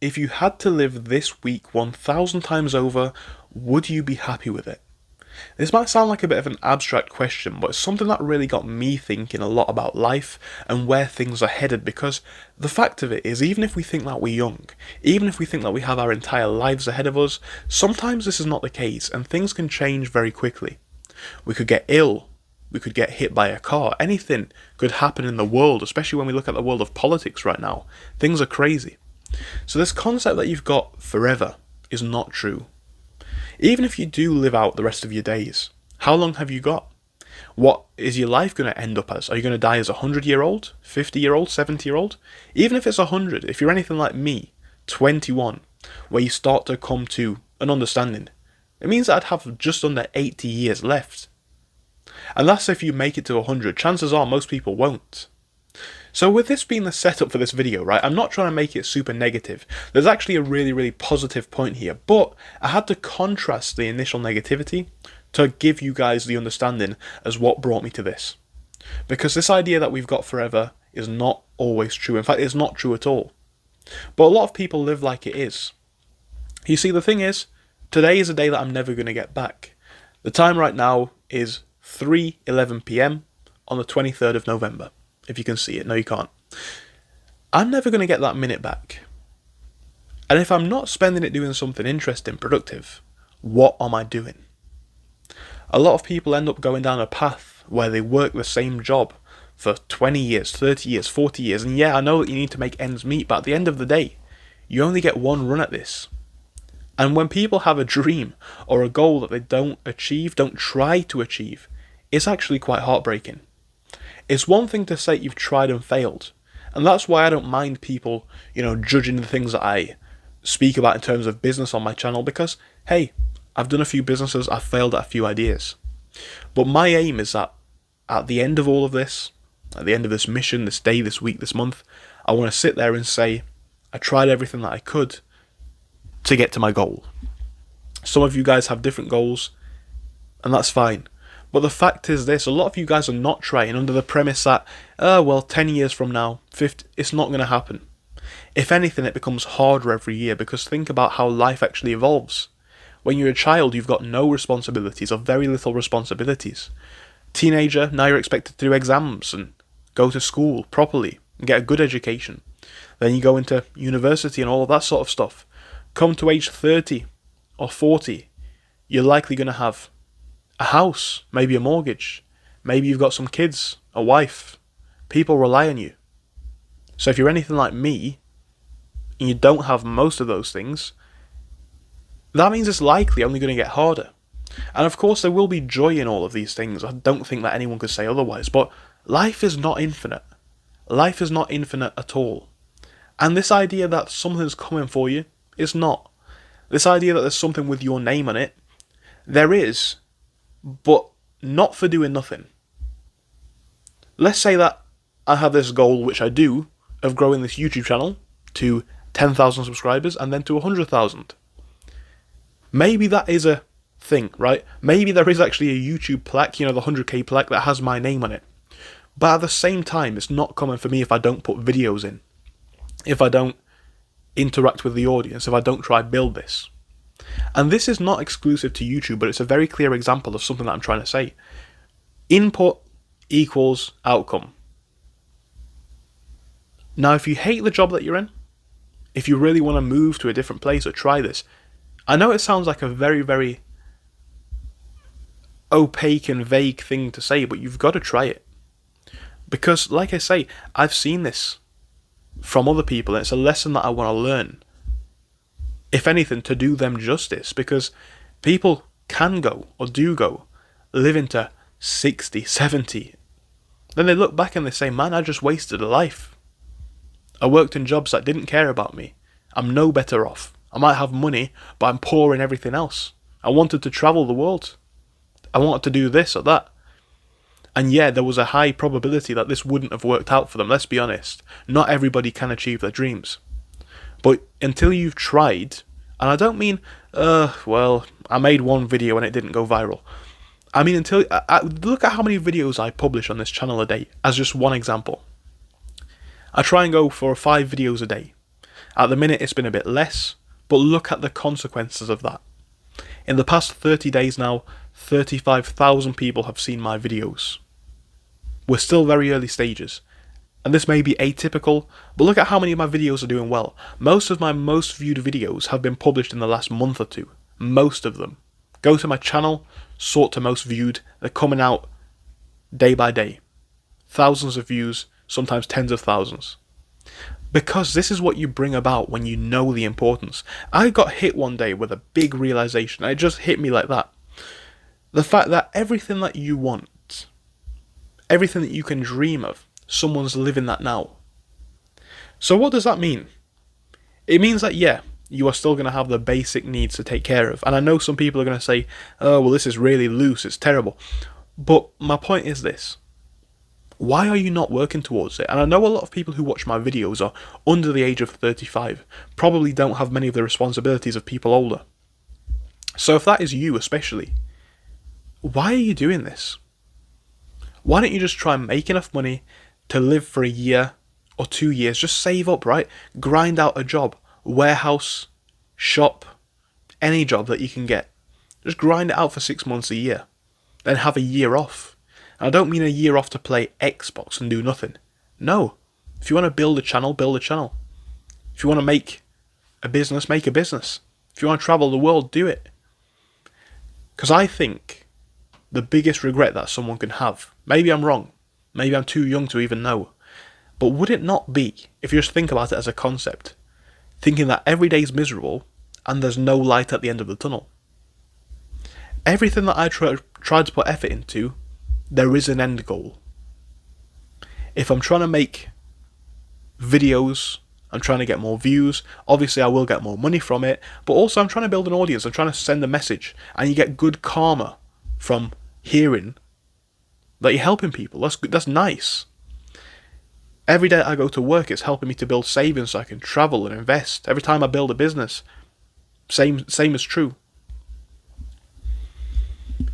if you had to live this week 1,000 times over, would you be happy with it? This might sound like a bit of an abstract question, but it's something that really got me thinking a lot about life and where things are headed, because the fact of it is, even if we think that we're young, even if we think that we have our entire lives ahead of us, sometimes this is not the case and things can change very quickly. We could get ill, we could get hit by a car, anything could happen in the world, especially when we look at the world of politics right now. Things are crazy. So this concept that you've got forever is not true. Even if you do live out the rest of your days, how long have you got? What is your life going to end up as? Are you going to die as a 100-year-old, 50-year-old, 70-year-old? Even if it's 100, if you're anything like me, 21, where you start to come to an understanding, it means that I'd have just under 80 years left. And that's if you make it to 100. Chances are most people won't. So with this being the setup for this video, right, I'm not trying to make it super negative. There's actually a really, really positive point here, but I had to contrast the initial negativity to give you guys the understanding as what brought me to this. Because this idea that we've got forever is not always true. In fact, it's not true at all. But a lot of people live like it is. You see, the thing is, today is a day that I'm never going to get back. The time right now is 3:11 PM on the 23rd of November. If you can see it. No, you can't. I'm never going to get that minute back. And if I'm not spending it doing something interesting, productive, what am I doing? A lot of people end up going down a path where they work the same job for 20 years, 30 years, 40 years. And yeah, I know that you need to make ends meet, but at the end of the day, you only get one run at this. And when people have a dream or a goal that they don't achieve, don't try to achieve, it's actually quite heartbreaking. It's one thing to say you've tried and failed, and that's why I don't mind people, judging the things that I speak about in terms of business on my channel, because, hey, I've done a few businesses, I've failed at a few ideas. But my aim is that at the end of all of this, at the end of this mission, this day, this week, this month, I want to sit there and say, I tried everything that I could to get to my goal. Some of you guys have different goals, and that's fine. But the fact is this, a lot of you guys are not trying under the premise that, 10 years from now, 50, it's not going to happen. If anything, it becomes harder every year, because think about how life actually evolves. When you're a child, you've got no responsibilities, or very little responsibilities. Teenager, now you're expected to do exams and go to school properly and get a good education. Then you go into university and all of that sort of stuff. Come to age 30 or 40, you're likely going to have a house, maybe a mortgage, maybe you've got some kids, a wife. People rely on you. So if you're anything like me, and you don't have most of those things, that means it's likely only going to get harder. And of course there will be joy in all of these things. I don't think that anyone could say otherwise, but life is not infinite. Life is not infinite at all. And this idea that something's coming for you is not. This idea that there's something with your name on it, there is, but not for doing nothing. Let's say that I have this goal, which I do, of growing this YouTube channel to 10,000 subscribers and then to 100,000. Maybe that is a thing, right? Maybe there is actually a YouTube plaque, the 100k plaque that has my name on it. But at the same time, it's not common for me if I don't put videos in, if I don't interact with the audience, if I don't try build this. And this is not exclusive to YouTube, but it's a very clear example of something that I'm trying to say. Input equals outcome. Now, if you hate the job that you're in, if you really want to move to a different place or try this, I know it sounds like a very, very opaque and vague thing to say, but you've got to try it. Because, like I say, I've seen this from other people, and it's a lesson that I want to learn. If anything, to do them justice, because people can go, or do go, live into 60, 70. Then they look back and they say, man, I just wasted a life. I worked in jobs that didn't care about me. I'm no better off. I might have money, but I'm poor in everything else. I wanted to travel the world. I wanted to do this or that. And yeah, there was a high probability that this wouldn't have worked out for them, let's be honest. Not everybody can achieve their dreams. But until you've tried, and I don't mean, I made one video and it didn't go viral. I mean, look at how many videos I publish on this channel a day, as just one example. I try and go for 5 videos a day. At the minute it's been a bit less, but look at the consequences of that. In the past 30 days now, 35,000 people have seen my videos. We're still very early stages, and this may be atypical, but look at how many of my videos are doing well. Most of my most viewed videos have been published in the last month or two. Most of them. Go to my channel, sort to most viewed, they're coming out day by day. Thousands of views, sometimes tens of thousands. Because this is what you bring about when you know the importance. I got hit one day with a big realization. It just hit me like that. The fact that everything that you want, everything that you can dream of, someone's living that now. So what does that mean? It means that, yeah, you are still going to have the basic needs to take care of. And I know some people are going to say, oh, well, this is really loose, it's terrible. But my point is this. Why are you not working towards it? And I know a lot of people who watch my videos are under the age of 35, probably don't have many of the responsibilities of people older. So if that is you especially, why are you doing this? Why don't you just try and make enough money to live for a year or 2 years? Just save up, right? Grind out a job, warehouse, shop, any job that you can get. Just grind it out for 6 months a year. Then have a year off. I don't mean a year off to play Xbox and do nothing. No. If you want to build a channel, build a channel. If you want to make a business, make a business. If you want to travel the world, do it. Because I think the biggest regret that someone can have, maybe I'm wrong, maybe I'm too young to even know, but would it not be, if you just think about it as a concept, thinking that every day is miserable and there's no light at the end of the tunnel? Everything that I tried to put effort into, there is an end goal. If I'm trying to make videos, I'm trying to get more views, obviously I will get more money from it, but also I'm trying to build an audience, I'm trying to send a message, and you get good karma from hearing that you're helping people. That's nice. Every day I go to work, it's helping me to build savings so I can travel and invest. Every time I build a business, same is true.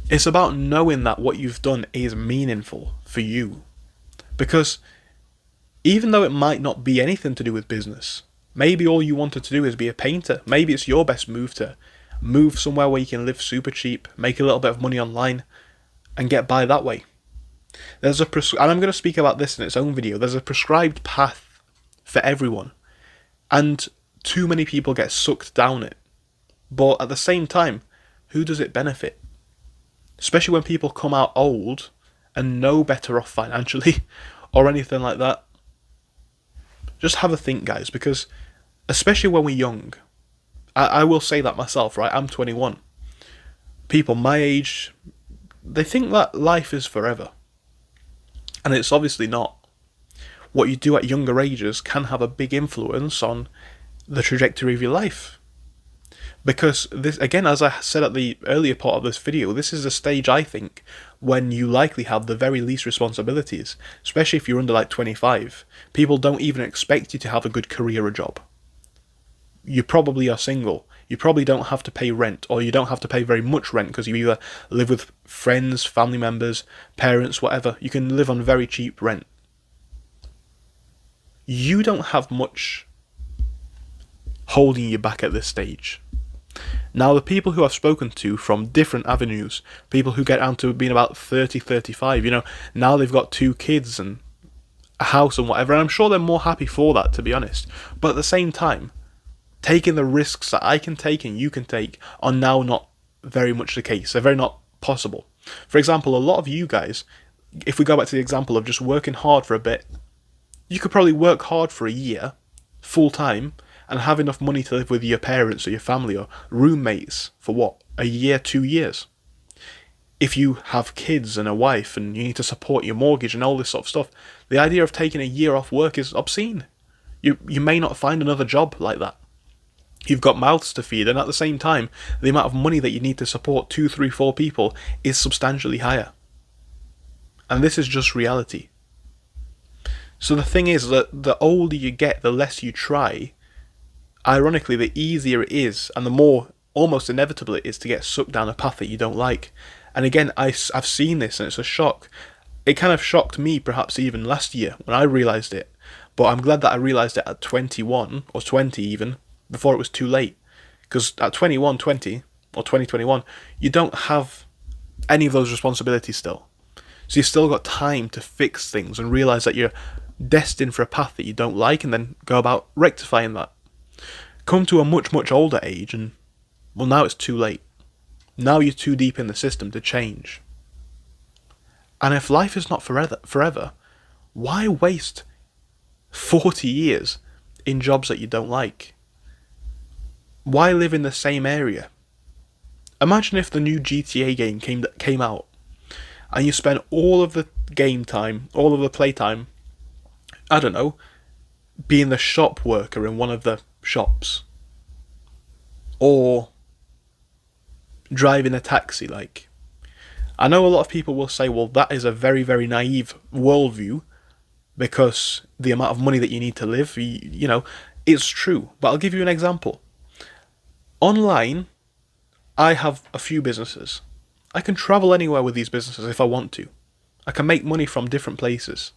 It's about knowing that what you've done is meaningful for you. Because even though it might not be anything to do with business, maybe all you wanted to do is be a painter. Maybe it's your best move to move somewhere where you can live super cheap, make a little bit of money online, and get by that way. And I'm going to speak about this in its own video. There's a prescribed path for everyone, and too many people get sucked down it. But at the same time, who does it benefit? Especially when people come out old and no better off financially or anything like that. Just have a think, guys, because especially when we're young, I will say that myself, right? I'm 21. People my age, they think that life is forever. And it's obviously not. What you do at younger ages can have a big influence on the trajectory of your life. Because this, again, as I said at the earlier part of this video, this is a stage, I think, when you likely have the very least responsibilities, especially if you're under like 25. People don't even expect you to have a good career or job. You probably are single. You probably don't have to pay rent, or you don't have to pay very much rent because you either live with friends, family members, parents, whatever. You can live on very cheap rent. You don't have much holding you back at this stage. Now, the people who I've spoken to from different avenues, people who get down to being about 30, 35, now they've got 2 kids and a house and whatever, and I'm sure they're more happy for that, to be honest. But at the same time, taking the risks that I can take and you can take are now not very much the case. They're very not possible. For example, a lot of you guys, if we go back to the example of just working hard for a bit, you could probably work hard for a year, full time, and have enough money to live with your parents or your family or roommates for what? A year, 2 years. If you have kids and a wife and you need to support your mortgage and all this sort of stuff, the idea of taking a year off work is obscene. You may not find another job like that. You've got mouths to feed, and at the same time, the amount of money that you need to support 2, 3, 4 people is substantially higher. And this is just reality. So the thing is that the older you get, the less you try. Ironically, the easier it is, and the more almost inevitable it is to get sucked down a path that you don't like. And again, I've seen this, and it's a shock. It kind of shocked me, perhaps even last year, when I realised it. But I'm glad that I realised it at 21, or 20 even, before it was too late. Because at 21, 20, or 2021, you don't have any of those responsibilities still. So you've still got time to fix things and realise that you're destined for a path that you don't like, and then go about rectifying that. Come to a much, much older age and, well, now it's too late. Now you're too deep in the system to change. And if life is not forever, why waste 40 years in jobs that you don't like? Why live in the same area? Imagine if the new GTA game came out and you spent all of the game time, all of the playtime, I don't know, being the shop worker in one of the shops, or driving a taxi. Like, I know a lot of people will say, well, that is a very, very naive worldview, because the amount of money that you need to live, you know, it's true. But I'll give you an example. Online, I have a few businesses. I can travel anywhere with these businesses if I want to. I can make money from different places.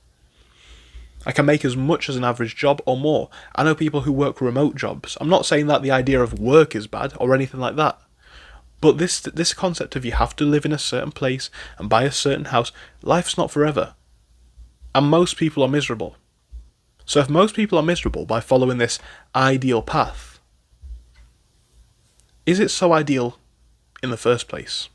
I can make as much as an average job or more. I know people who work remote jobs. I'm not saying that the idea of work is bad or anything like that. But this concept of you have to live in a certain place and buy a certain house, life's not forever. And most people are miserable. So if most people are miserable by following this ideal path, is it so ideal in the first place?